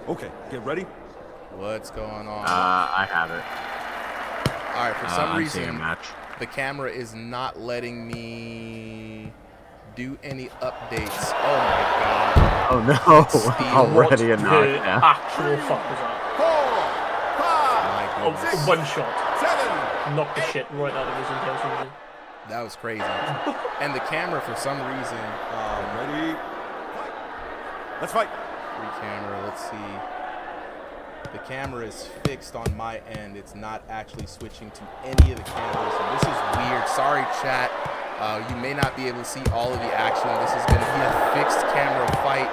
Okay, get ready. What's going on? I have it. All right, for some I'm seeing a reason, match. the camera is not letting me do any updates. Oh my god. Oh no! Steel. Already a The knockdown. actual fuck was that? 4, 5, My Oh, goodness. one shot. 7. Knocked the shit right out of his intentions. That was crazy. And the camera, for some reason, Ready. Fight. Let's fight. free camera, let's see. The camera is fixed on my end. It's not actually switching to any of the cameras. And this is weird. Sorry, chat. You may not be able to see all of the action. This is going to be a fixed camera fight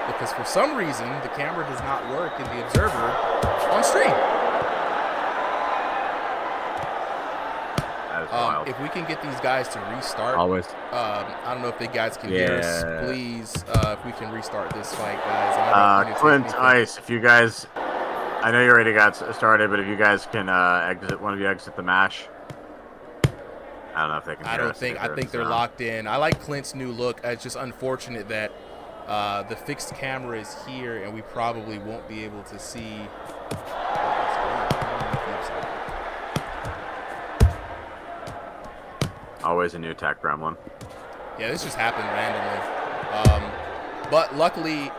because for some reason, the camera does not work in the Observer on stream. That is wild. If we can get these guys to restart, Always. I don't know if the guys can hear us. Please, if we can restart this fight, guys. I don't need to take Clint, anything. Ice, if you guys, I know you already got started, but if you guys can one of you exit the match. I don't know if they can hear us. I think they're locked in. I like Clint's new look. It's just unfortunate that the fixed camera is here and we probably won't be able to see. Always a new tech gremlin. Yeah, this just happened randomly. But luckily,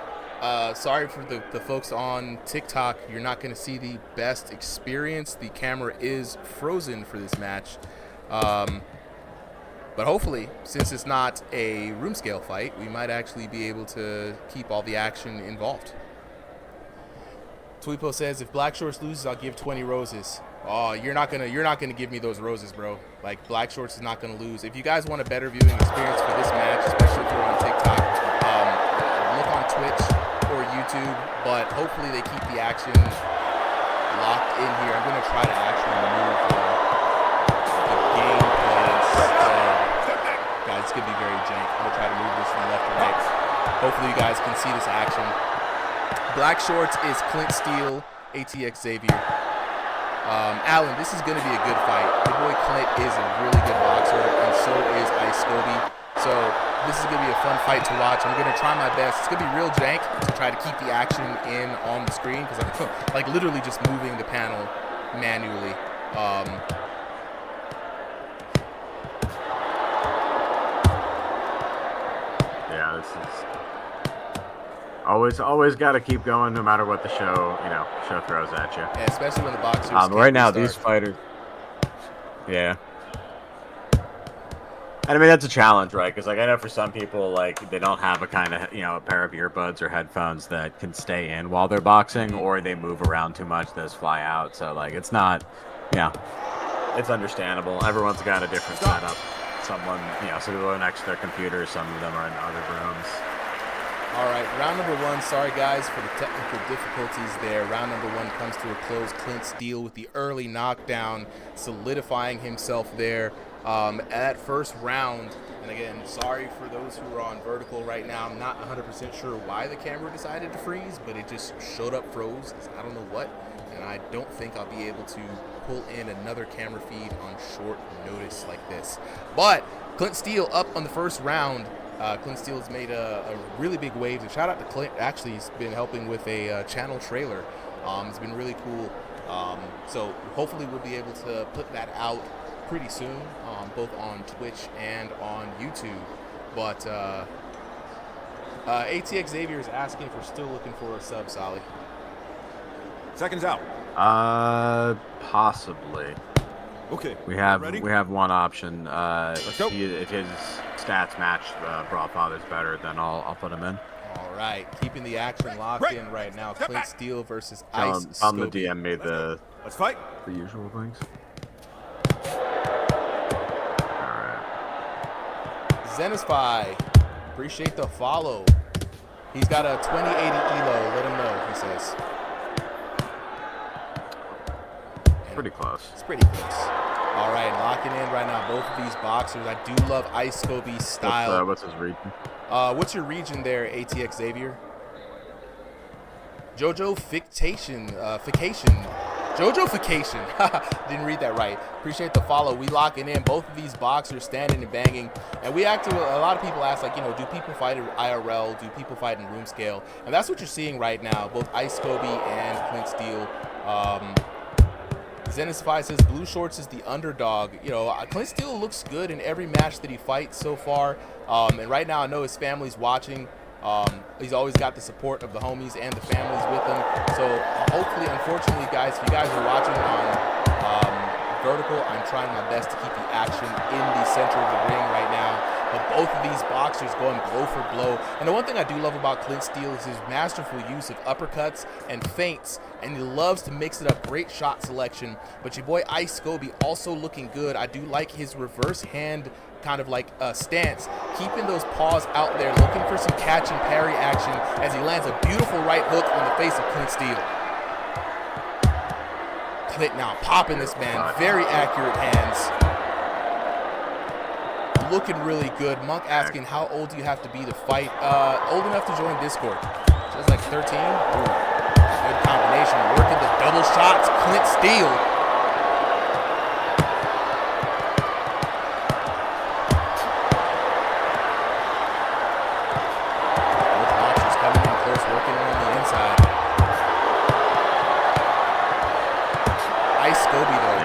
sorry for the folks on TikTok. You're not going to see the best experience. The camera is frozen for this match. But hopefully, since it's not a room scale fight, we might actually be able to keep all the action involved. Tweepo says, if Black Shorts loses, I'll give 20 roses. Oh, you're not gonna give me those roses, bro. Like, Black Shorts is not gonna lose. If you guys want a better viewing experience for this match, especially if you're on TikTok, look on Twitch or YouTube. But hopefully they keep the action locked in here. I'm gonna try to actually remove the gameplay instead. Guys, it's gonna be very jank. I'm gonna try to move this from left to right. Hopefully you guys can see this action. Black Shorts is Clint Steele, ATX Xavier. Alan, this is going to be a good fight. The boy Clint is a really good boxer, and so is SCOBEE. So this is going to be a fun fight to watch. I'm going to try my best. It's going to be real jank to try to keep the action in on the screen because I'm like literally just moving the panel manually. Yeah, this is always got to keep going no matter what the show throws at you. Yeah, especially when the boxers. Right now, these fighters. Yeah. And I mean, that's a challenge, right? Because, like, I know for some people, like, they don't have a kind of, a pair of earbuds or headphones that can stay in while they're boxing, or they move around too much, those fly out. So, like, it's not, it's understandable. Everyone's got a different setup. Someone, some people are next to their computer, some of them are in other rooms. All right, round number one. Sorry, guys, for the technical difficulties there. Round number one comes to a close. Clint Steele with the early knockdown, solidifying himself there at that first round. And again, sorry for those who are on vertical right now. I'm not 100% sure why the camera decided to freeze, but it just showed up froze. I don't know what, and I don't think I'll be able to pull in another camera feed on short notice like this. But Clint Steele up on the first round. Clint Steele has made a really big wave. And shout out to Clint. Actually, he's been helping with a channel trailer. It's been really cool. So hopefully we'll be able to put that out pretty soon, both on Twitch and on YouTube. But ATX Xavier is asking if we're still looking for a sub, Solly. Seconds out. Possibly. Okay. We have ready? one option. Let's go. If his stats match Broadfather's better, then I'll put him in. All right, keeping the action locked in right now. Step Clint back. Steele versus I'm Ice the SCOBEE. DM made Let's fight. the usual things. All right. Zenify, appreciate the follow. He's got a 2080 Elo. Let him know, he says. Pretty close. It's pretty close. All right, locking in right now. Both of these boxers. I do love SCOBEE's style. What's his region? What's your region there, ATX Xavier? Jojo Fication Jojofication. Didn't read that right. Appreciate the follow. We locking in. Both of these boxers standing and banging. And we act to a lot of people ask, like, you know, do people fight in IRL? Do people fight in room scale? And that's what you're seeing right now. Both SCOBEE and Clint Steele. Zenithify says Blue Shorts is the underdog. You know, Clint Steele looks good in every match that he fights so far. And right now I know his family's watching. He's always got the support of the homies and the families with him. So hopefully, unfortunately, guys, if you guys are watching on vertical, I'm trying my best to keep the action in the center of the ring right now. But both of these boxers going blow for blow. And the one thing I do love about Clint Steele is his masterful use of uppercuts and feints. And he loves to mix it up. Great shot selection. But your boy SCOBEE also looking good. I do like his reverse hand kind of like stance, keeping those paws out there, looking for some catch and parry action as he lands a beautiful right hook on the face of Clint Steele. Clint now popping this man, very accurate hands. Looking really good. Monk asking, how old do you have to be to fight? Old enough to join Discord. Just like 13. Ooh, good combination. Working the double shots. Clint Steele. Both boxers coming in close, working on the inside. SCOBEE though.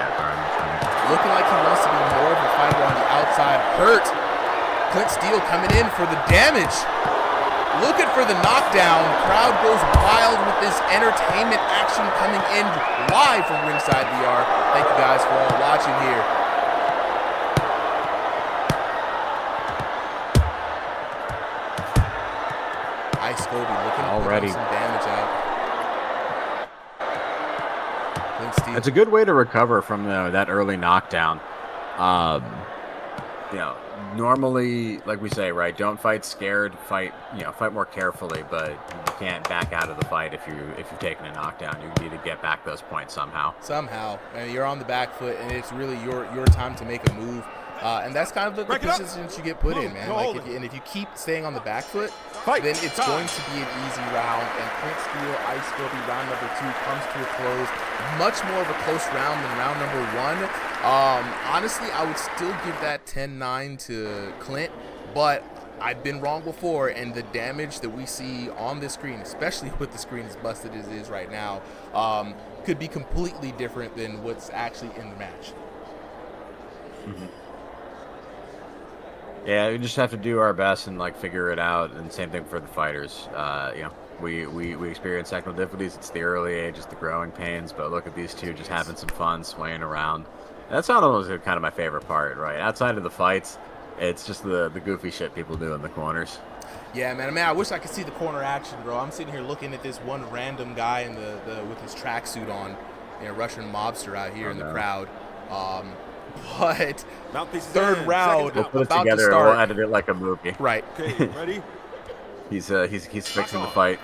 Looking like he wants to be more of a fighter on the outside. Hurt. Clint Steele coming in for the damage. Looking for the knockdown. Crowd goes wild with this entertainment action coming in live from RIngsideVR. Thank you guys for all watching here. SCOBEE looking already to put some damage out. It's a good way to recover from that early knockdown. You know, normally, like we say, right, don't fight scared, fight more carefully, but you can't back out of the fight if you've taken a knockdown. You need to get back those points somehow. And you're on the back foot, and it's really your time to make a move. And that's kind of the positions you get put in, man. Like if you keep staying on the back foot, then it's going to be an easy round. And Clint Steele, SCOBEE, round number 2 comes to a close. Much more of a close round than round number 1. Honestly, I would still give that 10-9 to Clint, but I've been wrong before, and the damage that we see on this screen, especially with the screen as busted as it is right now, could be completely different than what's actually in the match. Mm-hmm. Yeah, we just have to do our best and like figure it out. And same thing for the fighters. You know, we experience technical difficulties. It's the early age, it's the growing pains. But look at these two just having some fun, swaying around. That's not always kind of my favorite part, right? Outside of the fights, it's just the goofy shit people do in the corners. Yeah, man. I wish I could see the corner action, bro. I'm sitting here looking at this one random guy in the with his tracksuit on, you know, Russian mobster out here in the crowd. But third round we'll put it about together. to start. We'll edit it like a movie. Right. Okay, ready? He's fixing the fight.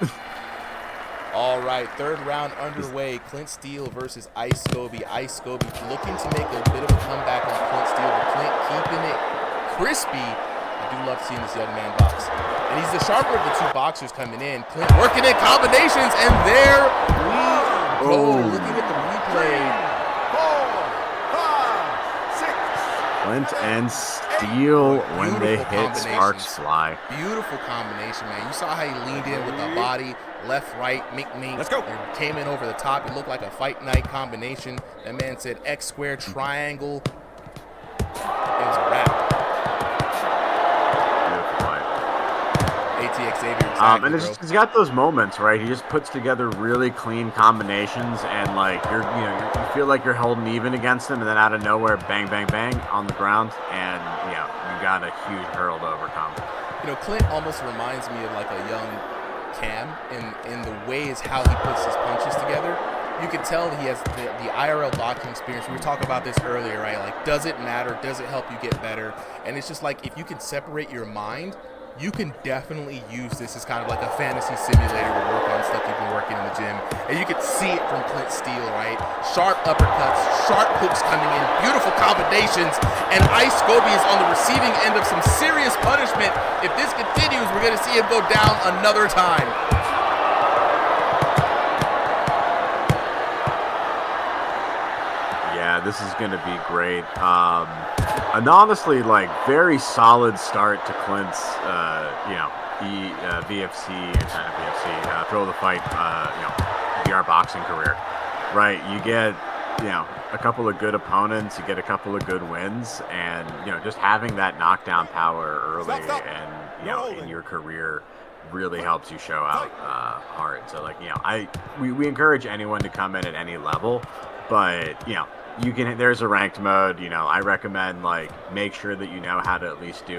All right, third round underway. Clint Steele versus SCOBEE. SCOBEE looking to make a bit of a comeback on Clint Steele, but Clint keeping it crispy. I do love seeing this young man box. And he's the sharper of the two boxers coming in. Clint working in combinations, and there we go. Looking at the replay. Clint and Steele, when they hit, sparks fly. Beautiful combination, man. You saw how he leaned in with the body, left, right, mink. Let's go. And came in over the top. It looked like a fight night combination. That man said X square triangle. It was a wrap. Beautiful fight. ATX Xavier, exactly, and he's got those moments, right? He just puts together really clean combinations, and like you feel like you're holding even against him, and then out of nowhere, bang, bang, bang on the ground, and you got a huge hurdle to overcome. You know, Clint almost reminds me of like a young Cam in the ways how he puts his punches together. You can tell he has the IRL boxing experience. We were talking about this earlier, right? Like, does it matter? Does it help you get better? And it's just like, if you can separate your mind, you can definitely use this as kind of like a fantasy simulator to work on stuff you've been working in the gym. And you can see it from Clint Steele, right? Sharp uppercuts, sharp hooks coming in, beautiful combinations, and SCOBEE is on the receiving end of some serious punishment. If this continues, we're going to see him go down another time. this is going to be great. An honestly, like, very solid start to Clint's, VFC, kind of VFC, Thrill the Fight, VR boxing career, right? You get, a couple of good opponents, you get a couple of good wins, and, just having that knockdown power early and, in your career really helps you show out hard. So, like, we encourage anyone to come in at any level, but, there's a ranked mode. I recommend, like, make sure that you know how to at least do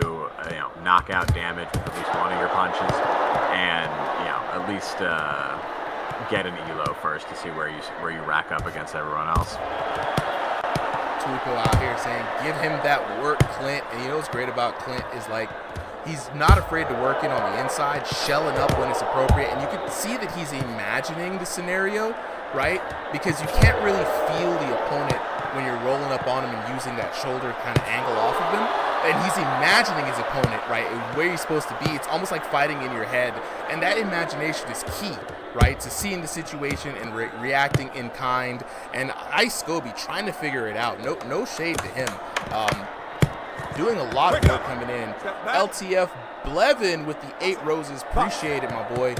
knockout damage with at least one of your punches, and at least get an elo first to see where you rack up against everyone else. Tuipo out here saying, give him that work, Clint. And what's great about Clint is, like, he's not afraid to work in on the inside, shelling up when it's appropriate, and you can see that he's imagining the scenario, right? Because you can't really feel the opponent when you're rolling up on him and using that shoulder kind of angle off of him. And he's imagining his opponent, right, and where he's supposed to be. It's almost like fighting in your head. And that imagination is key, right, to seeing the situation and reacting in kind. And SCOBEE trying to figure it out. No shade to him. Doing a lot of work coming in. LTF Blevin with the 8 roses. Appreciate it, my boy.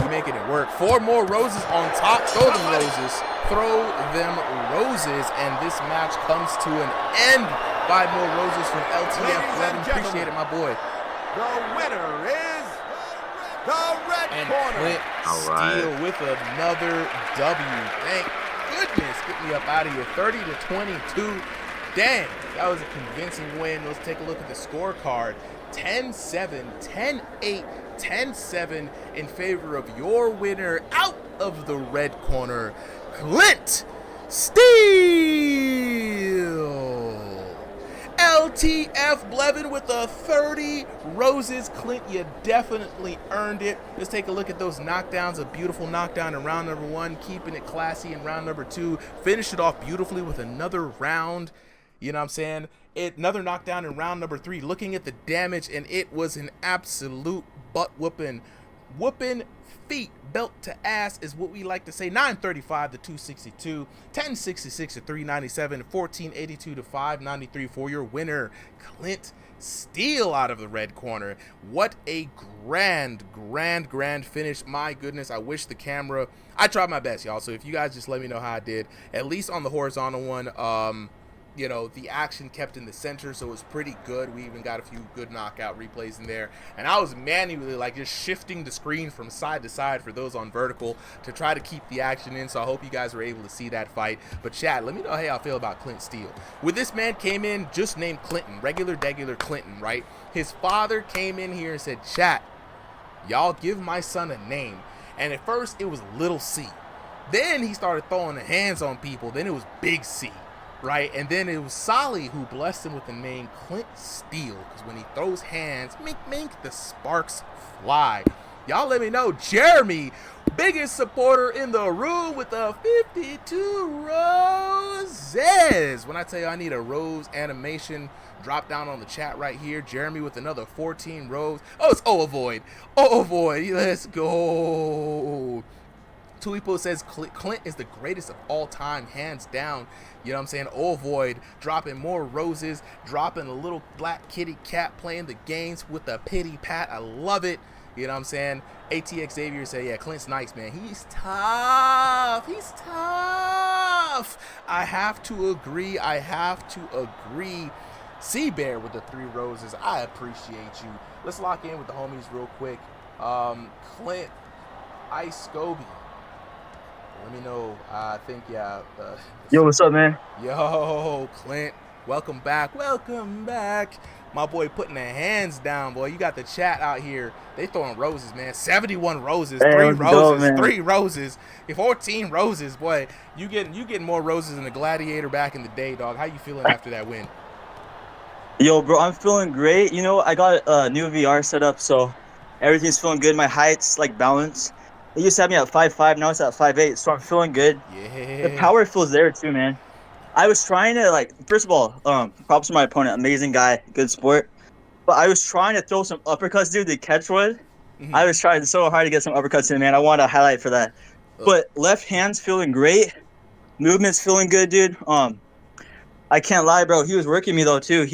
You making it work. 4 more roses on top. Throw them roses. Throw them roses. And this match comes to an end. 5 more roses from LTF Blevin. Appreciate it, my boy. The winner is the red And corner. Clint Steele with another W. Thank goodness. Get me up out of here. 30-22. Dang, that was a convincing win. Let's take a look at the scorecard. 10-7, 10-8, 10-7 in favor of your winner out of the red corner, Clint Steele. LTF Blevin with the 30 roses. Clint, you definitely earned it. Let's take a look at those knockdowns. A beautiful knockdown in round number 1, keeping it classy in round number 2. Finished it off beautifully with another round. You know what I'm saying? Another knockdown in round number 3. Looking at the damage, and it was an absolute butt whooping. Whooping feet, belt to ass is what we like to say. 935 to 262, 1066 to 397, 1482 to 593 for your winner, Clint Steele out of the red corner. What a grand finish. My goodness, I wish the camera, I tried my best, y'all. So if you guys just let me know how I did, at least on the horizontal one, the action kept in the center, so it was pretty good. We even got a few good knockout replays in there, and I was manually like just shifting the screen from side to side for those on vertical to try to keep the action in. So I hope you guys were able to see that fight. But chat, let me know how y'all feel about Clint Steele. When this man came in just named Clinton, regular Clinton, right? His father came in here and said, chat, y'all give my son a name. And at first it was little C, then he started throwing the hands on people, then it was big C, right? And then it was Solly who blessed him with the name Clint Steele, because when he throws hands, mink, the sparks fly. Y'all let me know. Jeremy, biggest supporter in the room with the 52 roses. When I tell you I need a rose animation, drop down on the chat right here. Jeremy with another 14 rose. Oh, it's Avoid. Let's go. Tuipo says Clint is the greatest of all time, hands down. You know what I'm saying? Void dropping more roses, dropping a little black kitty cat playing the games with a pity pat. I love it. You know what I'm saying? ATX Xavier say, yeah, Clint's nice, man. He's tough. I have to agree. Sea Bear with the 3 roses. I appreciate you. Let's lock in with the homies real quick. Clint, SCOBEE. Let me know. I think, yeah. Yo, what's up, man? Yo, Clint. Welcome back. My boy putting the hands down, boy. You got the chat out here. They throwing roses, man. 71 roses, hey, 3 roses, go, 3 roses, 14 roses, boy. You getting more roses than a gladiator back in the day, dog. How you feeling after that win? Yo, bro, I'm feeling great. You know, I got a new VR set up, so everything's feeling good. My height's like balanced. It used to have me at 5'5", now it's at 5'8", so I'm feeling good. Yeah. The power feels there too, man. I was trying to, like, first of all, props to my opponent, amazing guy, good sport. But I was trying to throw some uppercuts, dude, to catch one. Mm-hmm. I was trying so hard to get some uppercuts in, man. I wanted a highlight for that. But left hand's feeling great. Movement's feeling good, dude. I can't lie, bro. He was working me though too.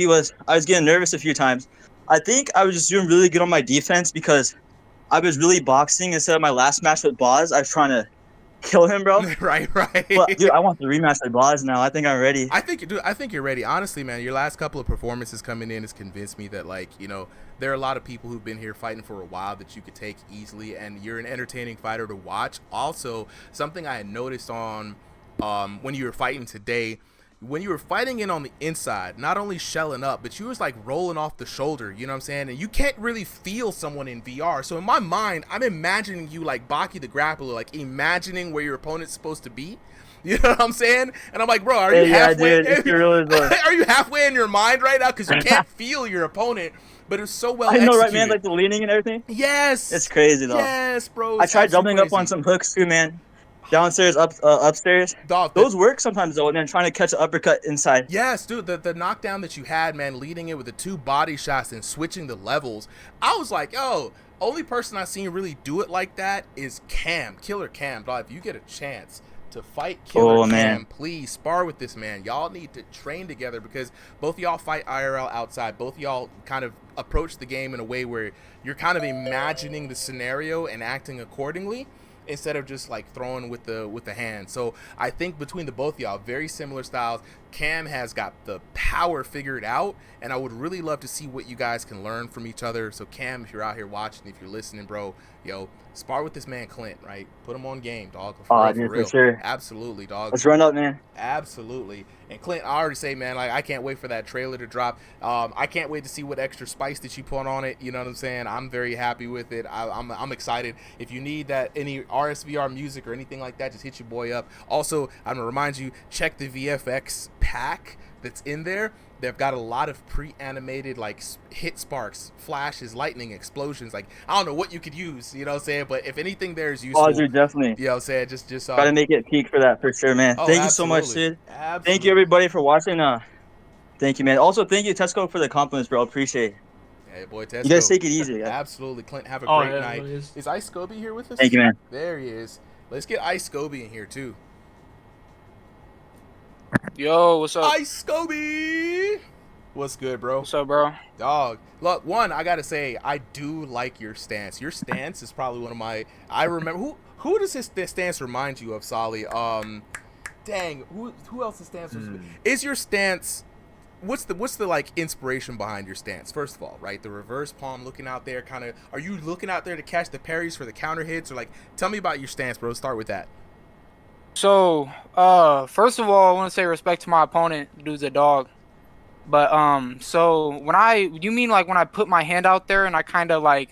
I was getting nervous a few times. I think I was just doing really good on my defense because I was really boxing instead of my last match with Boz. I was trying to kill him, bro. Right. But dude, I want the rematch with Boz now. I think I'm ready. I think you're ready. Honestly, man, your last couple of performances coming in has convinced me that, like, there are a lot of people who've been here fighting for a while that you could take easily, and you're an entertaining fighter to watch. Also, something I had noticed on when you were fighting today, when you were fighting in on the inside, not only shelling up, but you was like rolling off the shoulder, you know what I'm saying? And you can't really feel someone in VR. So in my mind, I'm imagining you like Baki the Grappler, like imagining where your opponent's supposed to be. You know what I'm saying? And I'm like, bro, are you halfway? Dude, are you halfway in your mind right now? Because you can't feel your opponent, but it's so well I know, executed. right, man? Like the leaning and everything. Yes. It's crazy though. Yes, bro. I tried doubling up on some hooks too, man. Downstairs, upstairs. Dog, those work sometimes though, and then trying to catch an uppercut inside. Yes, dude, the knockdown that you had, man, leading it with the 2 body shots and switching the levels. I was like, yo, only person I've seen really do it like that is Killer Cam. Dog, if you get a chance to fight Killer Cam, please spar with this man. Y'all need to train together because both of y'all fight IRL outside. Both of y'all kind of approach the game in a way where you're kind of imagining the scenario and acting accordingly, instead of just like throwing with the hand. So I think between the both of y'all, very similar styles. Cam has got the power figured out, and I would really love to see what you guys can learn from each other. So Cam, if you're out here watching, if you're listening, bro, yo, spar with this man Clint, right? Put him on game, dog. For sure. Absolutely, dog. Let's run up, man. Absolutely. And Clint, I already say, man, like, I can't wait for that trailer to drop. I can't wait to see what extra spice that you put on it. You know what I'm saying? I'm very happy with it. I'm excited. If you need that, any RSVR music or anything like that, just hit your boy up. Also, I'm going to remind you, check the VFX pack that's in there. They've got a lot of pre-animated, like, hit sparks, flashes, lightning, explosions. Like, I don't know what you could use, you know what I'm saying? But if anything there is useful. Oh, dude, definitely. You know what I'm saying? Just gotta make it peak for that, for sure, man. Thank you so much, Sid. Absolutely. Thank you, everybody, for watching. Thank you, man. Also, thank you, Tesco, for the compliments, bro. Appreciate it. Hey, boy, Tesco. You guys take it easy. Guys. Absolutely. Clint, have a great night. Is Ice SCOBEE here with us? Thank you, man. There he is. Let's get Ice SCOBEE in here, too. Yo, what's up? Ice SCOBEE! What's good, bro? What's up, bro? Dog. Look, one, I gotta say, I do like your stance. Your stance is probably one of my... I remember... Who does this stance remind you of, Solly? Dang, who else's stance was... Is your stance... What's the like inspiration behind your stance? First of all, right, the reverse palm looking out there, kind of. Are you looking out there to catch the parries for the counter hits, or like? Tell me about your stance, bro. Start with that. So, first of all, I want to say respect to my opponent. Dude's a dog. But so you mean like when I put my hand out there and I kind of like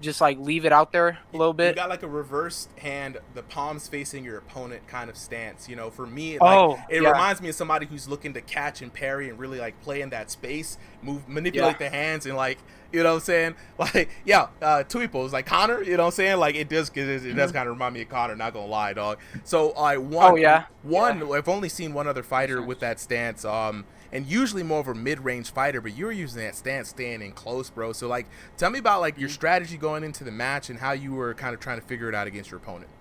just like leave it out there a little bit? You got like a reversed hand, the palms facing your opponent kind of stance. You know, for me, it reminds me of somebody who's looking to catch and parry and really like play in that space, manipulate the hands and like, you know what I'm saying? Like, Tuipo is like Connor, you know what I'm saying? Like it does kind of remind me of Connor, not gonna lie, dog. So I've only seen one other fighter with that stance, and usually more of a mid-range fighter, but you were using that stance staying in close, bro. So like, tell me about like your strategy going into the match and how you were kind of trying to figure it out against your opponent.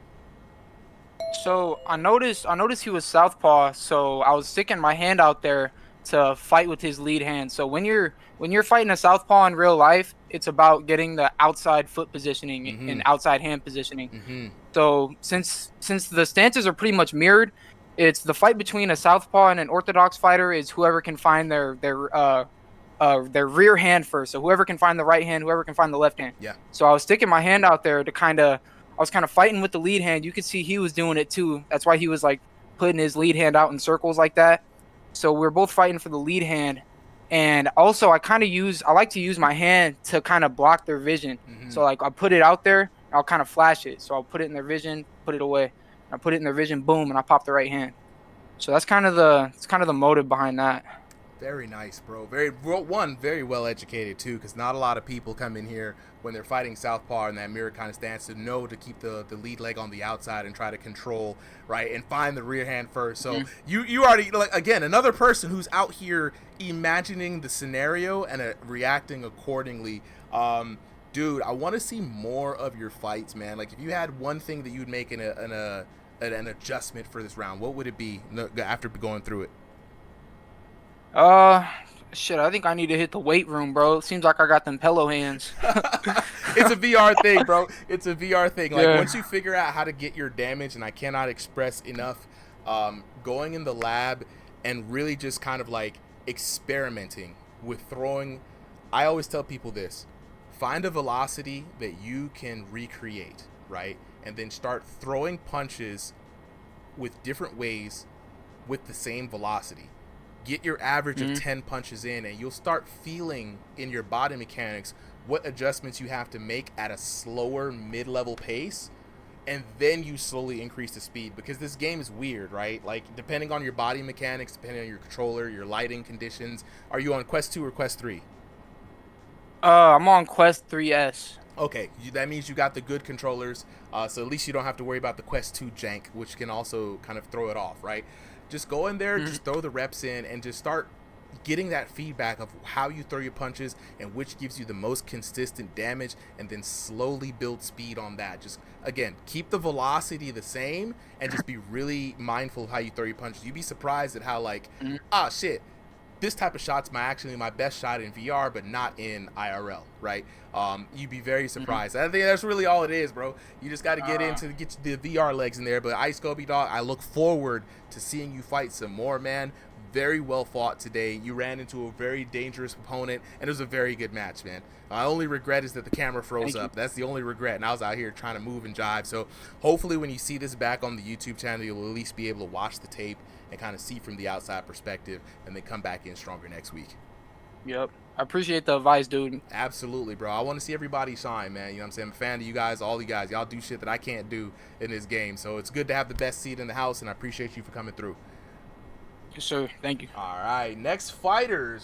So I noticed he was southpaw, so I was sticking my hand out there to fight with his lead hand. So when you're fighting a southpaw in real life, it's about getting the outside foot positioning and outside hand positioning. So since the stances are pretty much mirrored, it's the fight between a southpaw and an orthodox fighter is whoever can find their rear hand first. So whoever can find the right hand, whoever can find the left hand. Yeah. So I was sticking my hand out there to I was kind of fighting with the lead hand. You could see he was doing it too. That's why he was like putting his lead hand out in circles like that. So we're both fighting for the lead hand. And also I like to use my hand to kind of block their vision. So like I put it out there, I'll kind of flash it. So I'll put it in their vision, put it away. I put it in their vision, boom, and I pop the right hand. So that's kind of the motive behind that. Very nice, bro. Very well educated too, because not a lot of people come in here when they're fighting southpaw in that mirror kind of stance to know to keep the lead leg on the outside and try to control, right, and find the rear hand first. So you already, like, again, another person who's out here imagining the scenario and reacting accordingly. Dude, I want to see more of your fights, man. Like, if you had one thing that you'd make in a an adjustment for this round, what would it be after going through it? Shit, I think I need to hit the weight room, bro. It seems like I got them pillow hands. It's a VR thing, bro. It's a VR thing. Like, Yeah. once you figure out how to get your damage, and I cannot express enough, going in the lab and really just kind of like experimenting with throwing. I always tell people this: find a velocity that you can recreate, right? And then start throwing punches with different ways with the same velocity. Get your average of 10 punches in, and you'll start feeling in your body mechanics what adjustments you have to make at a slower mid-level pace, and then you slowly increase the speed, because this game is weird, right? Like, depending on your body mechanics, depending on your controller, your lighting conditions. Are you on Quest 2 or Quest 3? I'm on Quest 3S. Okay, that means you got the good controllers, so at least you don't have to worry about the Quest 2 jank, which can also kind of throw it off, right? Just go in there, just throw the reps in, and just start getting that feedback of how you throw your punches and which gives you the most consistent damage, and then slowly build speed on that. Just, again, keep the velocity the same and just be really mindful of how you throw your punches. You'd be surprised at how, like, shit, this type of shot's actually my best shot in VR, but not in IRL, right? You'd be very surprised. I think that's really all it is, bro. You just got to get the VR legs in there. But SCOBEE, dog, I look forward to seeing you fight some more, man. Very well fought today. You ran into a very dangerous opponent, and it was a very good match, man. My only regret is that the camera froze up. That's the only regret, and I was out here trying to move and jive. So hopefully when you see this back on the YouTube channel, you'll at least be able to watch the tape and kind of see from the outside perspective, and then come back in stronger next week. Yep. I appreciate the advice, dude. Absolutely, bro. I want to see everybody shine, man. You know what I'm saying? I'm a fan of you guys, all you guys. Y'all do shit that I can't do in this game. So it's good to have the best seat in the house, and I appreciate you for coming through. Yes, sir. Thank you. All right, next fighters.